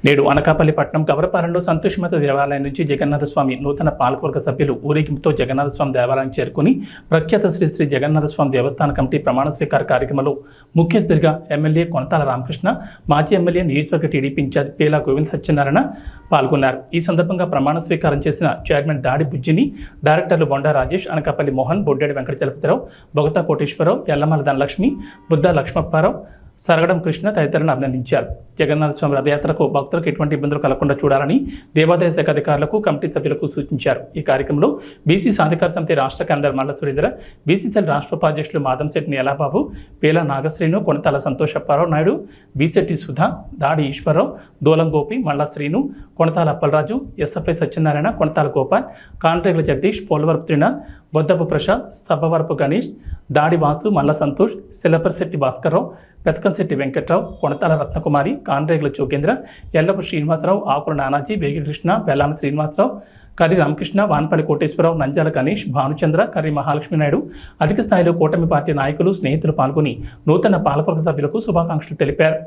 నేడు అనకాపల్లి పట్టణం గవరపాలెంలో సంతోషమాత దేవాలయం నుంచి జగన్నాథస్వామి నూతన పాలకవర్గ సభ్యులు ఊరేగింపుతో జగన్నాథస్వామి దేవాలయం చేరుకుని ప్రఖ్యాత శ్రీ శ్రీ జగన్నాథస్వామి దేవస్థాన కమిటీ ప్రమాణ స్వీకార కార్యక్రమంలో ముఖ్య అతిథిగా ఎమ్మెల్యే కొనతాల రామకృష్ణ, మాజీ ఎమ్మెల్యే నియోజకవర్గ టీడీపీ ఇన్ఛార్జ్ పేలా గోవింద్ సత్యనారాయణ పాల్గొన్నారు. ఈ సందర్భంగా ప్రమాణ స్వీకారం చేసిన చైర్మన్ దాడి బుజ్జిని, డైరెక్టర్లు బొండా రాజేష్, అనకాపల్లి మోహన్, బొడ్డేడి వెంకట చలపతిరావు, బొగతా కోటేశ్వరరావు, ఎల్లమల ధనలక్ష్మి, బుద్ధ లక్ష్మప్పారావు, సరగడం కృష్ణ తదితరులను అభినందించారు. జగన్నాథస్వామి రథయాత్రకు భక్తులకు ఎటువంటి ఇబ్బందులు కలగకుండా చూడాలని దేవాదాయ శాఖ అధికారులకు, కమిటీ సభ్యులకు సూచించారు. ఈ కార్యక్రమంలో బీసీ సాధికార సమితి రాష్ట్ర కన్వీనర్ మల్ల సురేంద్ర, బీసీసీఎల్ రాష్ట్ర ఉపాధ్యక్షులు మాదంశెట్టి ఎలాబాబు, పేలా నాగశ్రీను, కొనతాల సంతోషప్పారావు నాయుడు, బీశెట్టి సుధా, దాడి ఈశ్వరరావు, దోలం గోపి, మల్ల శ్రీను, కొనతాల అప్పలరాజు, ఎస్ఎఫ్ఐ సత్యనారాయణ, కొనతాల గోపాల్, కాంట్రేగుల జగదీష్, పోలవరపు త్రినాథ్, బొద్దపు ప్రసాద్, సబ్బవరపు గణేష్, దాడి వాసు, మల్ల సంతోష్, శిలపరిశెట్టి భాస్కర్రావు, పెతకంశెట్టి వెంకట్రావు, కొనతాల రత్నకుమారి, కాండ్రేగుల జోగేంద్ర, ఎల్లపు శ్రీనివాసరావు, ఆకుల నానాజీ, వేగి కృష్ణ, బెల్లాన శ్రీనివాసరావు, కర్రి రామకృష్ణ, వాన్పల్లి కోటేశ్వరరావు, నంజాల గణేష్, భానుచంద్ర, కర్రి మహాలక్ష్మి నాయుడు, అధిక స్థాయిలో కూటమి పార్టీ నాయకులు, స్నేహితులు పాల్గొని నూతన పాలకవర్గ సభ్యులకు శుభాకాంక్షలు తెలిపారు.